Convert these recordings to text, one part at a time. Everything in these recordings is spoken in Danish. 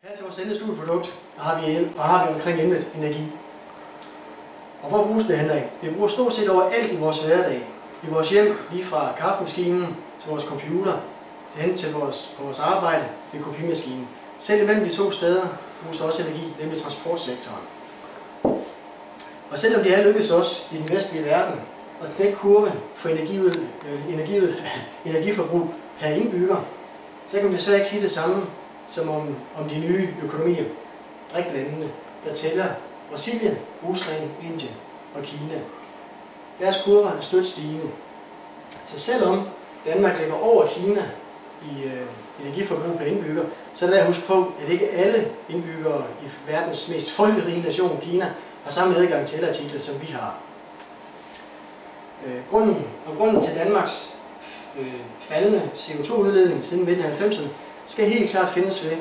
Her til vores endelig studieprodukt har vi omkring emnet energi. Og hvor bruges det henad? Det bruges stort set overalt i vores hverdag. I vores hjem, lige fra kaffemaskinen til vores computer, til vores arbejde ved kopimaskinen. Selv imellem de to steder bruges der også energi, nemlig transportsektoren. Og selvom det er lykkedes os i den vestlige verden at knække kurven for energiforbrug per indbygger, så kan man desværre ikke sige det samme som om de nye økonomier, BRIC-landene, der tæller Brasilien, Rusland, Indien og Kina. Deres kurver er stødt stigende. Så selvom Danmark ligger over Kina i energiforbrug per indbygger, så er det at huske på, at ikke alle indbyggere i verdens mest folkerige nation, Kina, har samme adgang til artikler, som vi har. Grunden til Danmarks faldende CO2-udledning siden midten af 90'erne skal helt klart findes ved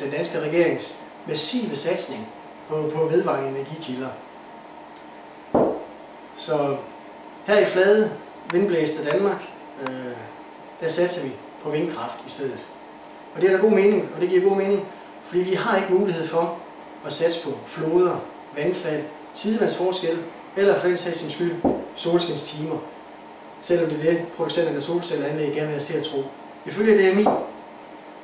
den danske regerings massive satsning på vedvarende energikilder. Så her i flade, vindblæste Danmark, der satser vi på vindkraft i stedet. Og det er der god mening, og det giver god mening, fordi vi har ikke mulighed for at satse på floder, vandfald, tidevandsforskel, eller for den sags skyld solskinstimer, selvom det er det, producenterne af solcelleanlæg gerne vil have til at tro. Ifølge DMI,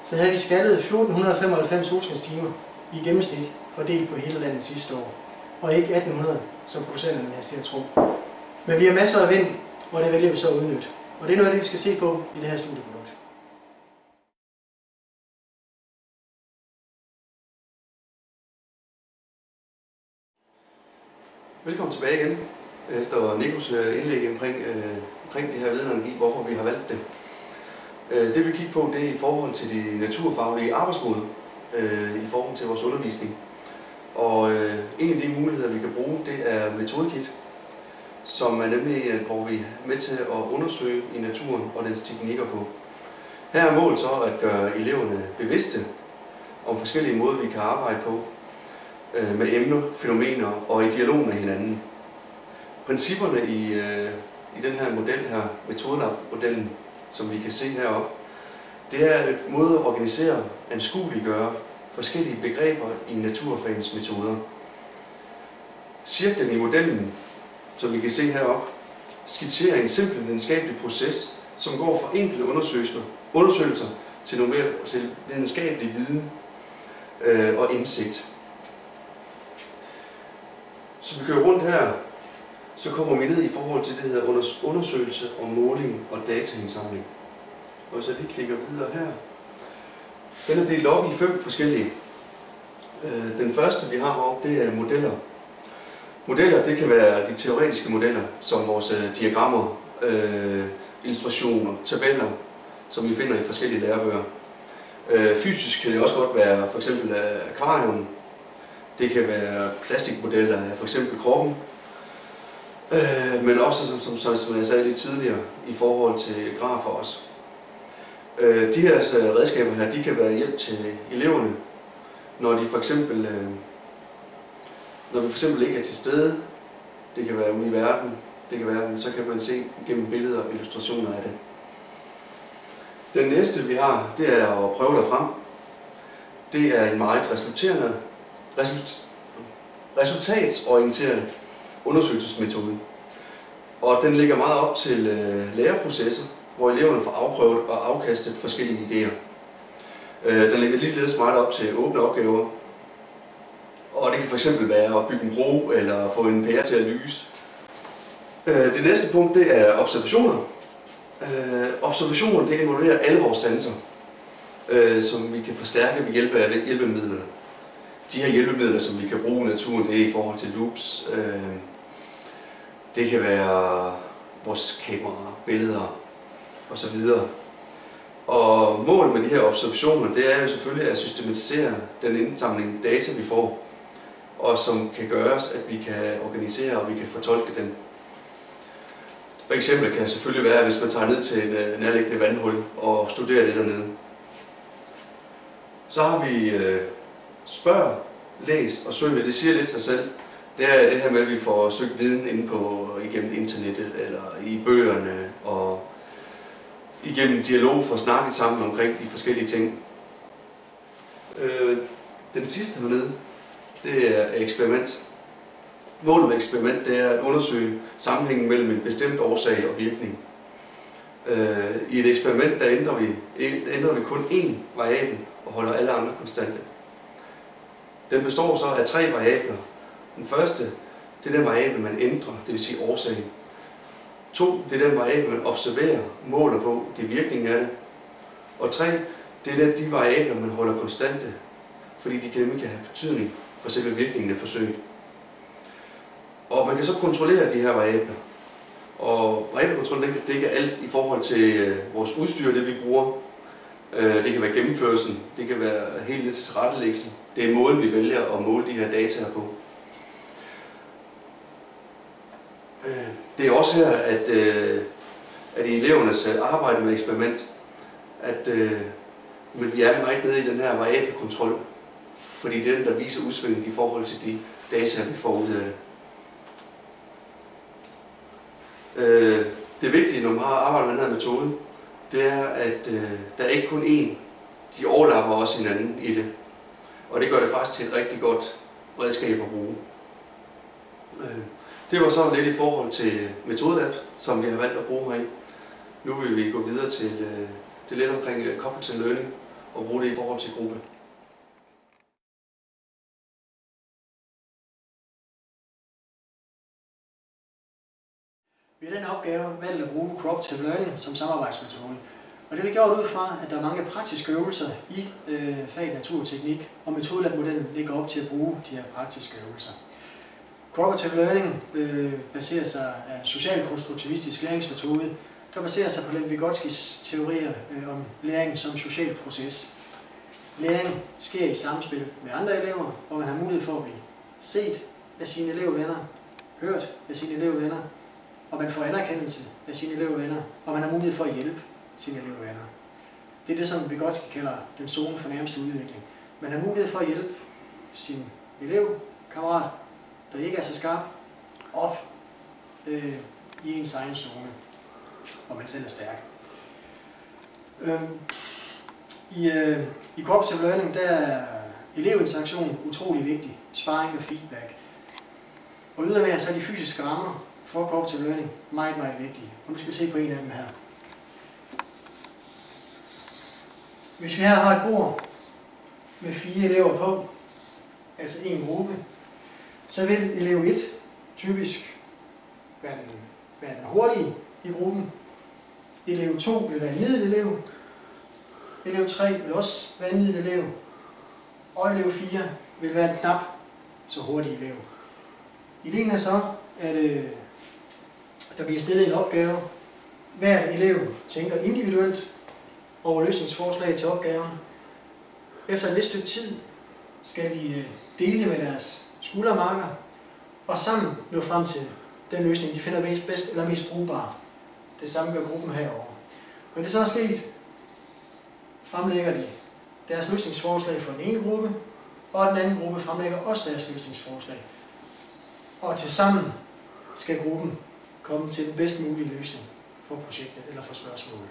så havde vi skattet 1495 solskinstimer i gennemsnit fordelt på hele landet sidste år, og ikke 1800, som producenterne vil have til at tro. Men vi har masser af vind, og det vælger vi så at udnytte. Og det er noget af det, vi skal se på i det her studieprodukt. Velkommen tilbage igen, efter Nikos indlæg omkring det her vedvarende energi, hvorfor vi har valgt det. Det vi kigger på, det er i forhold til de naturfaglige arbejdsmåder, i forhold til vores undervisning. Og en af de muligheder, vi kan bruge, det er metodekit, som er nemlig, hvor vi er med til at undersøge i naturen og dens teknikker på. Her er målet så at gøre eleverne bevidste om forskellige måder, vi kan arbejde på, med emner, fænomener og i dialog med hinanden. Principperne i den her model her, metodemodellen, som vi kan se heroppe, det er en måde at organisere, anskueliggøre forskellige begreber i naturfagens metoder. Cirklen i modellen, som vi kan se heroppe, skitserer en simpel videnskabelig proces, som går fra enkelte undersøgelser til noget mere til videnskabelig viden og indsigt. Så vi kører rundt her, så kommer vi ned i forhold til det, der hedder undersøgelse og måling og dataindsamling. Og så lige klikker videre her. Den er delt op i 5 forskellige. Den første, vi har heroppe, det er modeller. Modeller, det kan være de teoretiske modeller, som vores diagrammer, illustrationer, tabeller, som vi finder i forskellige lærebøger. Fysisk kan det også godt være for eksempel akvarium. Det kan være plastikmodeller af for eksempel kroppen. Men også, som jeg sagde lidt tidligere, i forhold til grafer også. De her redskaber her, de kan være hjælp til eleverne, når de for eksempel, ikke er til stede. Det kan være ude i verden, det kan være, så kan man se gennem billeder og illustrationer af det. Den næste vi har, det er at prøve dig frem. Det er en meget resultatsorienteret undersøgelsesmetode. Og den ligger meget op til læreprocesser, hvor eleverne får afprøvet og afkastet forskellige idéer. Den ligger ligeledes meget op til åbne opgaver. Og det kan fx være at bygge en bro eller få en pære til at lyse. Det næste punkt, det er observationer. Observationer, det involverer alle vores sanser, som vi kan forstærke ved hjælp af hjælpemidlerne. De her hjælpemidler, som vi kan bruge i naturen, det er i forhold til loops. Det kan være vores kameraer, billeder osv. Og målet med de her observationer, det er jo selvfølgelig at systematisere den indsamling data, vi får, og som kan gøres, at vi kan organisere og vi kan fortolke den. For eksempel kan det selvfølgelig være, hvis man tager ned til et nærliggende vandhul og studerer det dernede. Så har vi spørg, læs og søg. Det siger lidt sig selv. Det er det her med, at vi får søgt viden inde på igennem internettet eller i bøgerne og igennem dialog for at snakke sammen omkring de forskellige ting. Den sidste hernede, det er eksperiment. Målet med eksperiment, det er at undersøge sammenhængen mellem en bestemt årsag og virkning. I et eksperiment, der ændrer vi kun én variabel og holder alle andre konstante. Den består så af 3 variabler. Den første, det er den variabel, man ændrer, det vil sige årsagen. 2, det er den variabel, man observerer, måler på, det er virkningen af det. Og 3, det er de variabler, man holder konstante, fordi de kan nemlig have betydning for selve virkningen af forsøget. Og man kan så kontrollere de her variabler. Og variabelkontrol, det dækker alt i forhold til vores udstyr, det vi bruger. Det kan være gennemførelsen, det kan være helt lidt til tilrettelæggelsen. Det er måden, vi vælger at måle de her data på. Det er også her, at i elevernes arbejde med eksperiment, at men vi er meget nede i den her variabelkontrol, fordi det er den, der viser udsvinget i forhold til de data, vi får ud af det. Det vigtige, når man har arbejdet med den her metode, det er, at der er ikke kun én. De overlapper også hinanden i det. Og det gør det faktisk til et rigtig godt redskab at bruge. Det var så lidt i forhold til MetodeLab, som vi har valgt at bruge her i. Nu vil vi gå videre til det lidt omkring cognitive learning og bruge det i forhold til gruppe. Vi har den opgave valgt at bruge cooperative learning som samarbejdsmetode. Og det har vi gjort ud fra, at der er mange praktiske øvelser i faget naturteknik, og MetodeLab-modellen ligger op til at bruge de her praktiske øvelser. Cooperative learning baserer sig af en social-konstruktivistisk læringsmetode, der baserer sig på Lev Vygotskis teorier om læring som social proces. Læring sker i samspil med andre elever, hvor man har mulighed for at blive set af sine elevvenner, hørt af sine elevvenner, og man får anerkendelse af sine elevvenner, og man har mulighed for at hjælpe sine elevvenner. Det er det, som Vygotski kalder den zone for nærmeste udvikling. Man har mulighed for at hjælpe sin elevkammerat, der ikke er så skarp, op i ens egen zone, hvor man selv er stærk. I cooperative learning, der er elevinteraktion utrolig vigtig, sparring og feedback. Og ydermere så er de fysiske rammer for cooperative learning meget, meget vigtige. Og nu skal vi se på en af dem her. Hvis vi her har et bord med 4 elever på, altså en gruppe, så vil elev 1 typisk være den hurtige i gruppen. Elev 2 vil være en middelelev. Elev 3 vil også være en middelelev. Og elev 4 vil være en knap så hurtig elev. Ideen er så, at der bliver stillet en opgave. Hver elev tænker individuelt over løsningsforslag til opgaven. Efter et vist stykke tid skal de dele med deres skuldermarker og sammen nå frem til den løsning, de finder bedst eller mest brugbar. Det samme gør gruppen herovre. Når det så er sket, fremlægger de deres løsningsforslag for den ene gruppe, og den anden gruppe fremlægger også deres løsningsforslag. Og tilsammen skal gruppen komme til den bedst mulige løsning for projektet eller for spørgsmålet.